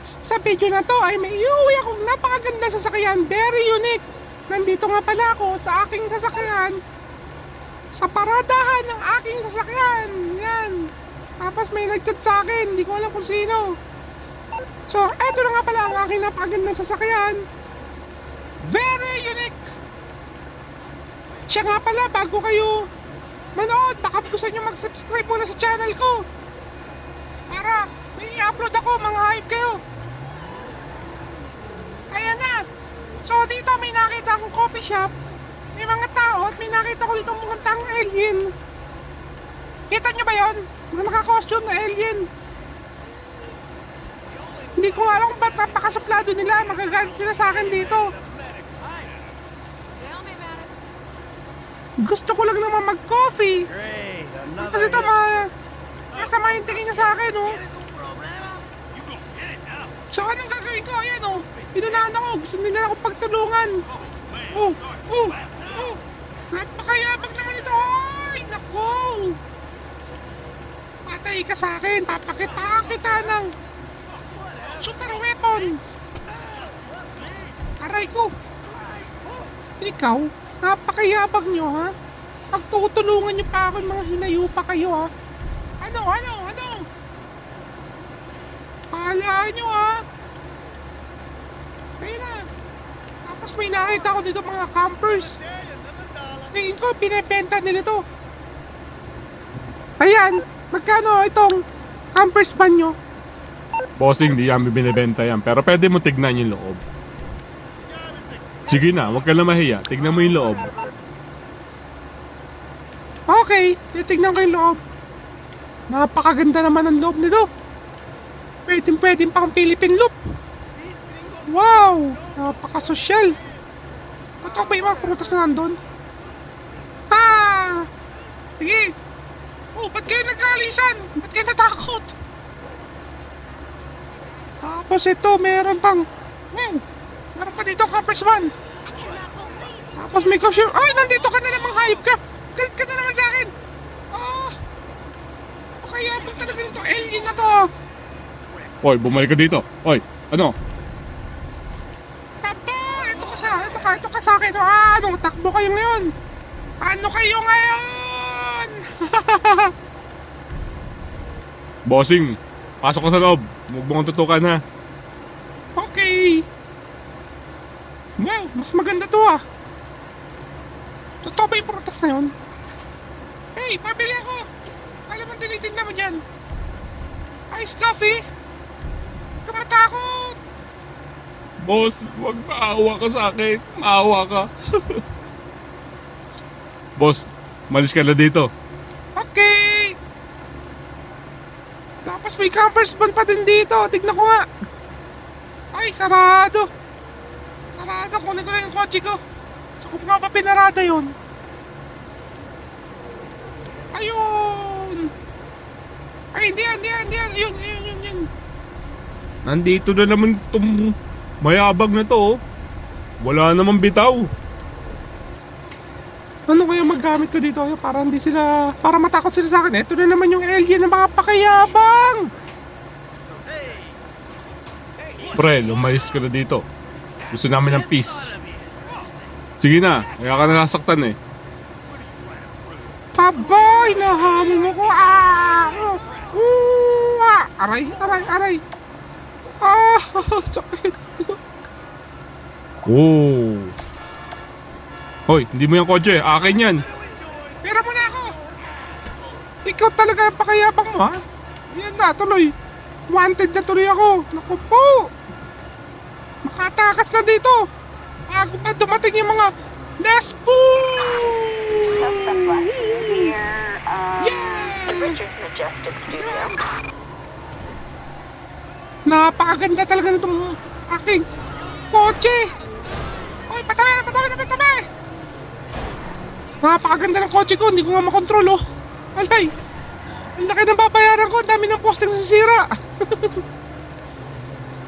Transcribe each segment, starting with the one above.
Sa video na to ay may iuwi akong napakagandang sasakyan, very unique. Nandito nga pala ako sa aking sasakyan, sa paradahan ng aking sasakyan. Yan. Tapos may nag-chat sa akin, hindi ko alam kung sino. So, eto na nga pala ang aking napakagandang sasakyan. Very unique. Siya nga pala, bago kayo manood, baka gusto nyo mag-subscribe muna sa channel ko. Para may i-upload ako, mga hype kayo. Ayan na. So dito may nakita akong coffee shop. May mga tao at may nakita ko dito mga tang alien. Kita nyo ba yun? Mga naka-costume na alien. Hindi ko alam kung ba't napakasuplado nila. Magagalit sila sa akin dito. Gusto ko lang naman mag-coffee. Kasi ito masama yung tingin niya sa akin, oh. So anong gagawin ko? Ayan, oh. Inunahan ako. Gusto nila ako pagtulungan. Oh. Napakayabag naman ito. Ay, naku. Patay ka sa akin. Papakitaan kita ng super weapon. Aray ko. Ikaw, napakayabag nyo, ha? Pagtutulungan nyo pa ako, mga hinayo pa kayo, ha? Ano? Pahalaan nyo, ha? Ayun na. Tapos may nakita ko dito mga campers. Tingin ko, pinibenta nila to. Ayan, magkano itong campers ban nyo? Bossing, di yan binibenta yan. Pero pwede mo tignan yung loob. Sige na, huwag ka na mahiya. Tignan mo yung loob. Okay, titignan ko yung loob. Napakaganda naman ang loob nito. Pwedeng pang Philippine loop. Wow, napakasosyal. Totoo ba yung mga prutas na nandun? Sige. Oh, ba't kayo nagkaalisan? Ba't kayo natakot? Tapos ito, meron pang... meron pa dito, campers man. Tapos may costume. Ay, nandito ka na namang hayop ka. Galit ka na naman sa akin. Pakayabang talaga nito alien na to. Hoy, bumalik ka dito. Hoy, ano? Aba, ito ka sa akin. Anong takbo kayo ngayon? Ano kayo ngayon? Bossing, pasok ka sa loob. Huwag mo kong tutukan, ha? Okay. Wow, mas maganda to, ah. Totoo ba yung prutas na yun? Hey, pabili ako. Alam mo, tinitinda mo dyan. Iced coffee. Huwag ka matakot. Boss, huwag maawa ka sa akin. Maawa ka. Boss, malis ka na dito. Okay. Tapos may campers ban pa din dito. Tignan ko nga. Ay, sarado. Kunin ko na yung kotse ko. So kung nga ba pinarada yun? Ayun. Ay, hindi yan. Yun. Nandito na naman itong mayabag na to, oh. Wala namang bitaw. Ano kaya maggamit ko dito? Para matakot sila sa akin. Ito na naman yung alien na mga pakayabang. Pre, lumayas ka na dito. Gusto namin ng peace. Sige na, kaya ka nasasaktan eh. Abay, nahamon mo ko. Aray. Sakit. Oh. Hoy, hindi mo yung kotse. Akin yan. Pera mo na ako. Ikaw talaga ang pakayabang mo, ha? Yan na, tuloy. Wanted na tuloy ako. Naku po. Makatakas na dito. Bago pa dumating yung mga Nespo! Napakaganda talaga nitong aking kotse. Oy, patabi! Napakaganda ng kotse ko, hindi ko nga makontrol, oh. Alay, ang laki ng babayaran ko, ang dami ng posting nasisira.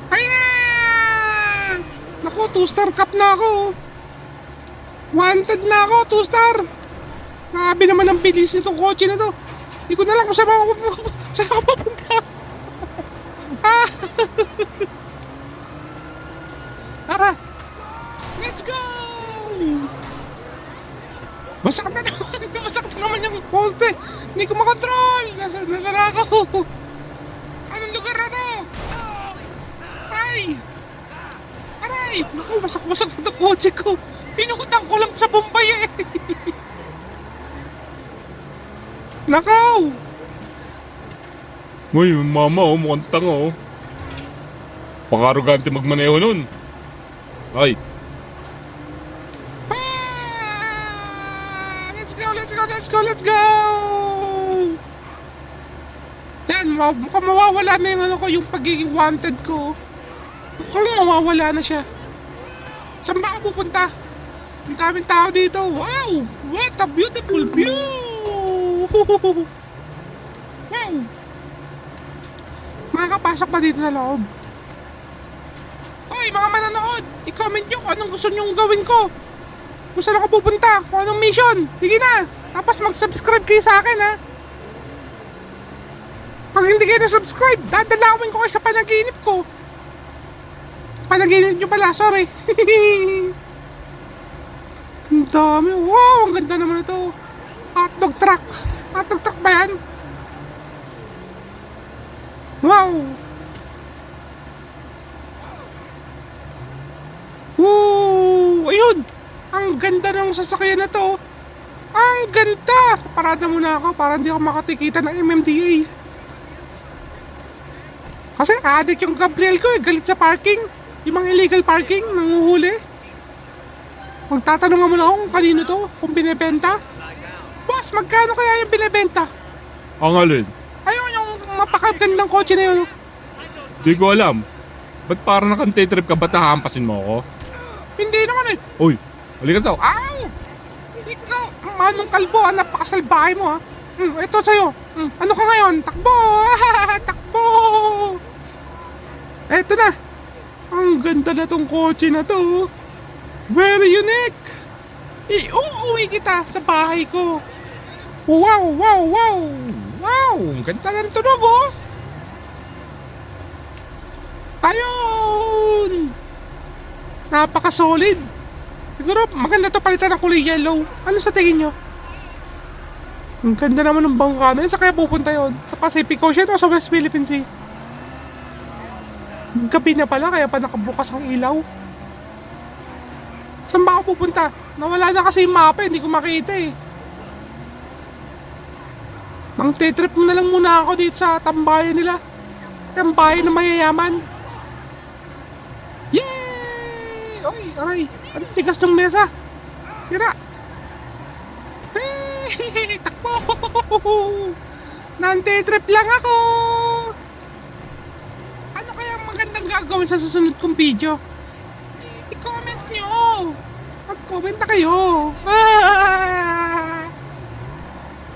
Ay na! Naku, 2-star cup na ako. Wanted na ako, 2-star. Grabe naman ang bilis nitong kotse na to. Hindi ko na lang kung saan ako pupunta. Let's go! Masakit na naman. Masakit na naman yung poste. Hindi ko makontrol. Nasa na ako. Anong lugar na to? Ay! Aray! Naku, masak-masak na itong kotse ko. Pinukutang ko lang sa Bombay eh. Nakaw! Uy, mama oh, mukhang tanga oh. Pakarugante magmaneho nun. Ay, Let's go, let's go, let's go, let's go! Yan, mukhang mawawala na yung ano ko, yung pagiging wanted ko. Mukhang mawawala na siya. Saan ba ako pupunta? Ang daming tao dito. Wow! What a beautiful view! Wow! Makakapasok pa dito sa loob. Hoy, mga manonood! I-comment nyo kung anong gusto nyong gawin ko. Kung saan ako pupunta, kung anong mission. Sige na! Tapos mag-subscribe kayo sa akin, ha? Pag hindi kayo na-subscribe, dadalawin ko kayo sa panaginip ko. Panaginip nyo pala, sorry. Ang dami. Wow, ang ganda naman ito. Hotdog truck. Hotdog truck ba yan? Wow. Woo! Ayun! Ang ganda ng sasakyan na to. Ang ganda! Parada muna ako para hindi ako makatikita ng MMDA. Kasi addict yung Gabriel ko eh. Galit sa parking. Yung mga illegal parking, nanguhuli. Magtatanong nga muna ako kung kanino to, kung binibenta. Boss, magkano kaya yung binibenta? ang alin? Ayun, yung mapakagandang kotse na yun. Di ko alam. Ba't parang nakante-trip ka? Ba't hahampasin mo ako? Hindi naman eh. Uy, halika daw. Ow! Ikaw, manong kalbo, napakasalbahay mo ha. Ito sa'yo. Ano ka ngayon? Takbo! Takbo! Eto na. Ang ganda na tong kotse na to. Very unique. Iuuwi kita sa bahay ko. Wow, wow, wow. Wow, ang ganda ng tunog oh. Ayun! Napaka-solid. Siguro maganda to palitan ng kulay yellow. Ano sa tingin nyo? Ang ganda naman ng bangka na yun. Sa kaya pupunta yun? Sa Pacific Ocean o sa West Philippine Sea? Gabi na pala kaya pa nakabukas ang ilaw. Saan ba ako pupunta? Nawala na kasi yung mapa, hindi ko makita eh. Mang tetrip na lang muna ako dito sa tambayan nila. Tambayan na mayayaman. Yay! Oy, aray. Anong tigas ng mesa? Sira. Hey, takbo! Nante-trip lang ako! Ano kaya ang magandang gagawin sa susunod kong video? I-comment nyo! Mag-comment na kayo! Ah!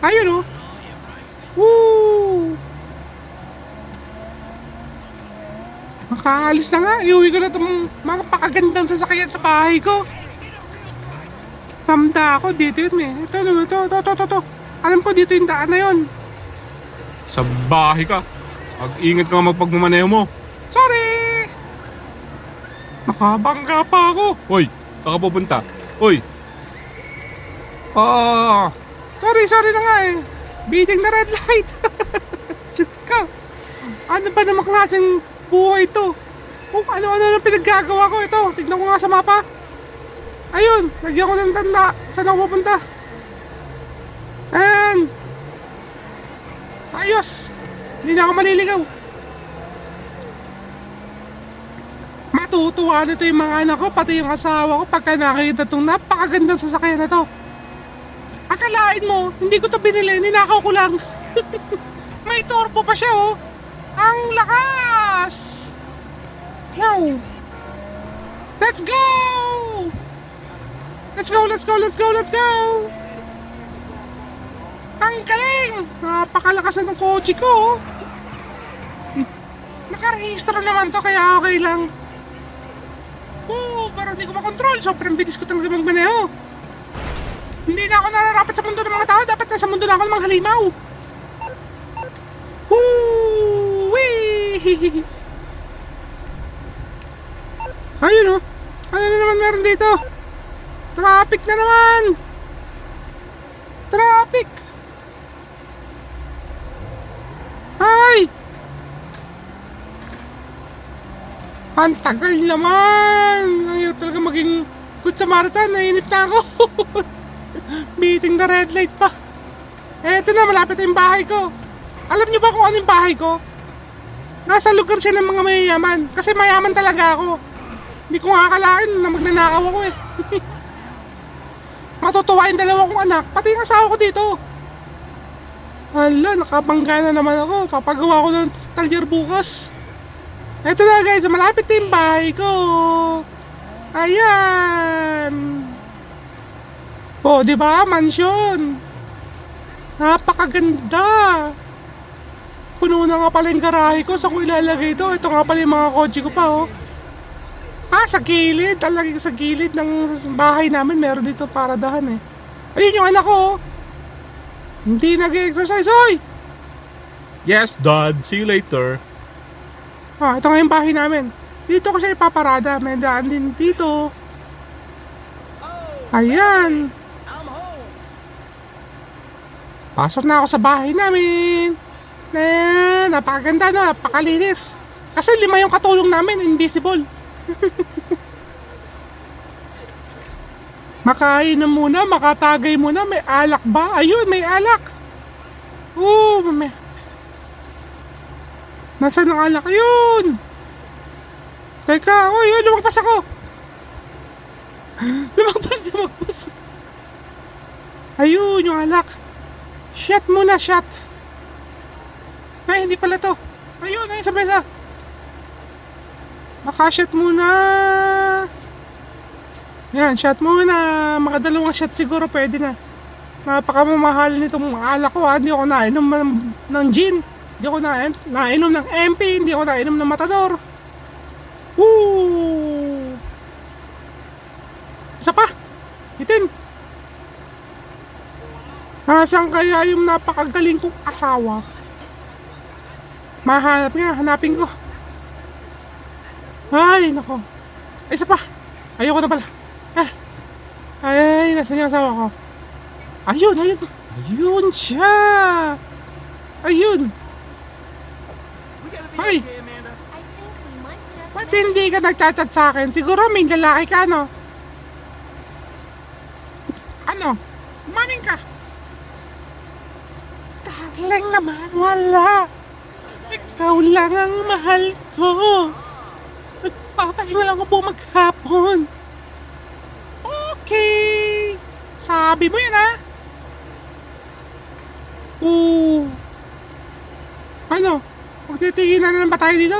Ayun oh! Woo! Makaalis na nga. Iuwi ko na itong mga pakagandang sasakyan sa bahay ko. Tamda ako dito yun eh. Ito naman, ito. Alam ko dito yung daan na yun. Sa bahay ka. Mag-ingat ka magpagmamaneho mo. Sorry! Nakabangga pa ako. Hoy, saan ka pupunta? Hoy. Ah, Sorry na nga eh. Beating na red light. Diyos ka. Ano ba namang klaseng buhay ito? Kung ano-ano na pinaggagawa ko ito. Tignan ko nga sa mapa. Ayun, lagyan ko ng tanda. Saan ako pupunta? Ayan. Ayos. Hindi na ako maliligaw. Matutuwa nito yung mga anak ko, pati yung asawa ko pagka nakikita itong napakagandang sasakyan na to. Akalain mo, hindi ko to binili, ninakaw ko lang. May turbo pa siya oh. Ang lakas! Wow! Let's go! Let's go! Ang galing! Napakalakas na ng kotse ko oh. Nakarehistro naman to kaya okay lang. Pero hindi ko makontrol. Sobrang bilis ko talaga magmaneho. Hindi na ako nararapat sa mundo ng mga tao. Dapat nasa mundo na ako ng mga halimaw. Wee! Ayun oh. Ano na naman meron dito? Traffic na naman! Traffic! Ay! Ang tagal naman! Ang hirap talaga maging good Samaritan. Nainip na ako. Beating the red light pa. Eto na, malapit na yung bahay ko. Alam niyo ba kung ano yung bahay ko? Nasa lugar siya ng mga mayayaman. Kasi mayaman talaga ako. Hindi ko nga akalain na magnanakaw ako eh. Matutuwa yung dalawa kong anak, pati yung asawa ko dito. Hala, nakabangga na naman ako. Papagawa ko ng talyer bukas. Eto na guys, malapit na yung bahay ko. Ayan. Oh, di ba? Mansyon. Napakaganda. Puno na nga pala yung garahe ko. Saan ko ilalagay ito? Ito nga pala yung mga kotse ko pa, oh. Sa gilid. Talagay ko sa gilid ng bahay namin. Meron dito paradahan, eh. Ayun yung anak ko, oh. Hindi nag-exercise, oy! Yes, Dad. See you later. Ito nga yung bahay namin. Dito ko siya ipaparada. May daan din dito. Ayan. Pasok na ako sa bahay namin. Napakaganda, no? Napakalinis. Kasi 5 yung katulong namin, invisible. Makain na muna, makatagay muna. May alak ba? Ayun, may alak. May... Nasaan ang alak? Ayun! Teka, yun, lumagpas ako. Lumagpas. Ayun, yung alak. Shot muna, shot. Ay, hindi pala to. Ayun, sa mesa. Maka-shot muna. Yan, shot muna. Mga 2 shot siguro pwede na. Napakamamahal nitong alak ko, ha. Hindi ako nainom ng gin. Hindi ako nainom ng MP. Hindi ako nainom ng Matador. Woo! Isa pa. Itin. Saan kaya yung napakagaling kong asawa? Mahanap nga, hanapin ko. Ay, nako. Isa pa. Ayoko na pala. Ay, nasan yung asawa ko? Ayun. Ayun siya. Ayun. Ay. Ba't hindi ka nagchat-chat sa akin? Siguro may lalaki ka, no? Ano? Umaming ka. Darling naman, wala. Ikaw lang ang mahal ko. Nagpapahinga lang ako maghapon. Okay. Sabi mo yan, ha? Ano? Magtitingin na ba tayo dito?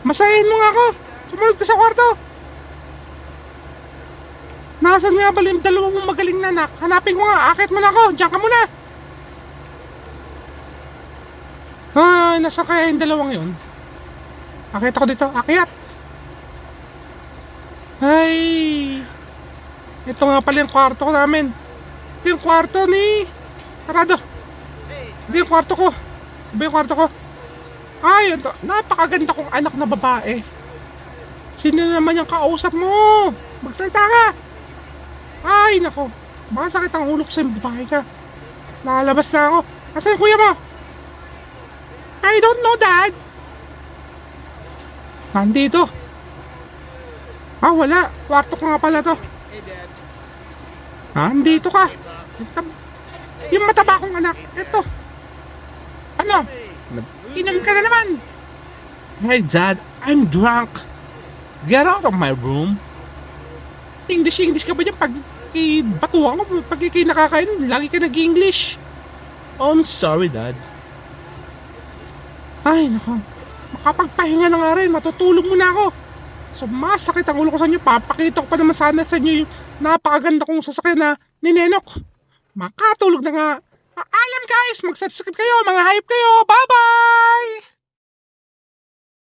Masahin mo nga ako. Sumunod ka sa kwarto. Nasaan nga ba yung 2 mong magaling na anak? Hanapin ko nga. Akit mo na ako. Diyan ka muna. Nasa kaya yung 2 yun? Akit ako dito. Akyat. Ay. Ito nga pala yung kwarto ko namin. Ito yung kwarto ni... Sarado. Hindi yung kwarto ko. Iba yung kwarto ko. Ay, ito. Napakaganda kong anak na babae. Sino naman yung kausap mo? Magsalita ka. Ay, nako. Baka sakit ang ulo ko sa babae ka. Nakalabas na ako. Nasaan yung kuya mo? I don't know, Dad. Nandito. Wala. Kwarto ko nga pala to. Nandito ka. Yung mataba kong anak. Ito. Ano? Inom ka na naman. Hey, Dad. I'm drunk. Get out of my room. English ka ba dyan? Pag batuhan ko, pag nakakain, lagi ka nag-English. Oh, I'm sorry, Dad. Ay, nako. Makapagpahinga na nga rin. Matutulog muna ako. Sumasakit ang ulo ko sa inyo. Papakita ko pa naman sana sa inyo yung napakaganda kong sasakyan na ni Nenok. Makatulog na nga. Alam guys, mag-subscribe kayo, mga hype kayo. Bye-bye!